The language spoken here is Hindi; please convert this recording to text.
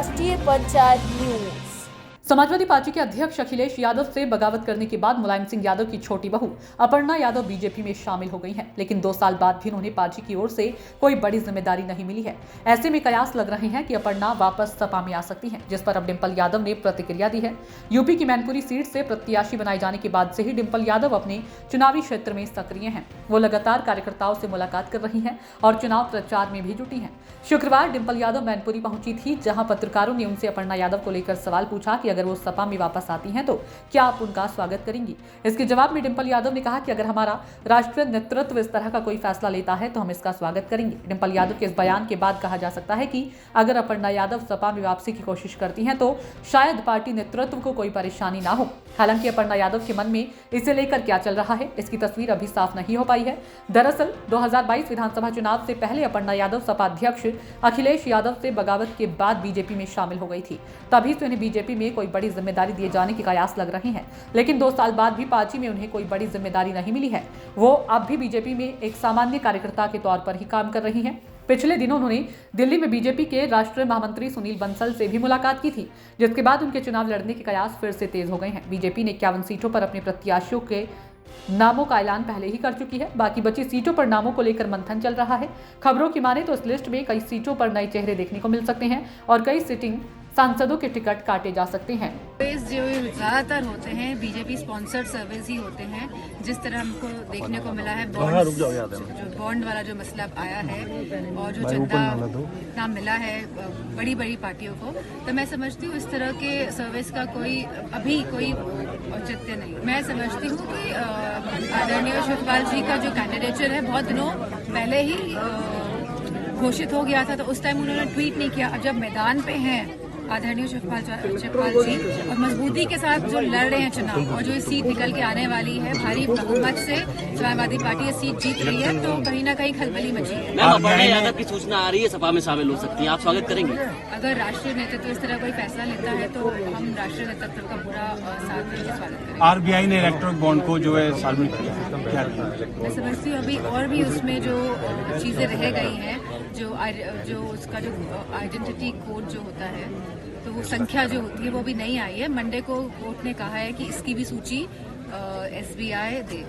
राष्ट्रीय पंचायत न्यूज। समाजवादी पार्टी के अध्यक्ष अखिलेश यादव से बगावत करने के बाद मुलायम सिंह यादव की छोटी बहू अपर्णा यादव बीजेपी में शामिल हो गई हैं, लेकिन 2 साल बाद भी उन्हें पार्टी की ओर से कोई बड़ी जिम्मेदारी नहीं मिली है। ऐसे में कयास लग रहे हैं कि अपर्णा वापस सपा में आ सकती हैं, जिस पर अब डिंपल यादव ने प्रतिक्रिया दी है। यूपी की मैनपुरी सीट से प्रत्याशी बनाए जाने के बाद से ही डिंपल यादव अपने चुनावी क्षेत्र में सक्रिय हैं। वो लगातार कार्यकर्ताओं से मुलाकात कर रही हैं और चुनाव प्रचार में भी जुटी हैं। शुक्रवार डिंपल यादव मैनपुरी पहुंची थी, जहां पत्रकारों ने उनसे अपर्णा यादव को लेकर सवाल पूछा कि अगर वो सपा में वापस आती हैं तो क्या आप उनका स्वागत करेंगी। इसके जवाब में डिंपल यादव ने कहा कि अगर हमारा राष्ट्रीय नेतृत्व इस तरह का कोई फैसला लेता है तो हम इसका स्वागत करेंगे। डिंपल यादव के इस बयान के बाद कहा जा सकता है कि अगर अपर्णा यादव सपा में वापसी की कोशिश करती हैं तो शायद पार्टी नेतृत्व को कोई परेशानी ना हो। हालांकि अपर्णा यादव के मन में इसे लेकर क्या चल रहा है, इसकी तस्वीर अभी साफ नहीं हो पाई है। दरअसल 2022 विधानसभा चुनाव से पहले अपर्णा यादव सपा अध्यक्ष अखिलेश यादव से बगावत के बाद बीजेपी में शामिल हो गई थी। तभी से उन्हें बीजेपी में कोई बड़ी जिम्मेदारी दिए जाने के कयास लग रहे हैं, लेकिन 2 साल बाद भी पार्टी में उन्हें कोई बड़ी जिम्मेदारी नहीं मिली है। वो अब भी बीजेपी में एक सामान्य कार्यकर्ता के तौर पर ही काम कर रही हैं। पिछले दिनों उन्होंने दिल्ली में बीजेपी के राष्ट्रीय महामंत्री सुनील बंसल से भी मुलाकात की थी, जिसके बाद उनके चुनाव लड़ने के कयास फिर से तेज हो गए हैं। बीजेपी ने 51 सीटों पर अपने प्रत्याशियों के नामों का ऐलान पहले ही कर चुकी है। बाकी बची सीटों पर नामों को लेकर मंथन चल रहा है। खबरों की माने तो इस लिस्ट में कई सीटों पर नए चेहरे देखने को मिल सकते हैं और कई सिटिंग सांसदों के टिकट काटे जा सकते हैं। जो ज्यादातर होते हैं बीजेपी स्पॉन्सर्ड सर्विस ही होते हैं। जिस तरह हमको देखने को मिला है जो बॉन्ड वाला जो मसला आया है और जो चंदा इतना मिला है बड़ी बड़ी पार्टियों को, तो मैं समझती हूँ इस तरह के सर्विस का अभी कोई औचित्य नहीं। मैं समझती हूँ कि आदरणीय शिवपाल जी का जो कैंडिडेचर है बहुत दिनों पहले ही घोषित हो गया था, तो उस टाइम उन्होंने ट्वीट नहीं किया। अब जब मैदान पे हैं आदरणीय शिवपाल जी और मजबूती के साथ जो लड़ रहे हैं चुनाव और जो ये सीट निकल के आने वाली है भारी बहुमत से समाजवादी पार्टी ये सीट जीत रही है, तो कहीं ना कहीं खलबली मची है। अपर्णा यादव की सूचना आ रही है सपा में शामिल हो सकती है, आप स्वागत करेंगे? अगर राष्ट्रीय नेतृत्व इस तरह कोई फैसला लेता है तो हम राष्ट्रीय नेतृत्व का पूरा साथ देकर स्वागत करेंगे। आरबीआई ने इलेक्ट्रिक बॉन्ड को जो है सार्वजनिक किया, मैं समझती हूँ अभी और भी उसमें जो चीजें रह गई हैं, जो उसका जो आइडेंटिटी कोड जो होता है, तो वो संख्या जो होती है वो भी नहीं आई है। मंडे को कोर्ट ने कहा है कि इसकी भी सूची SBI दे।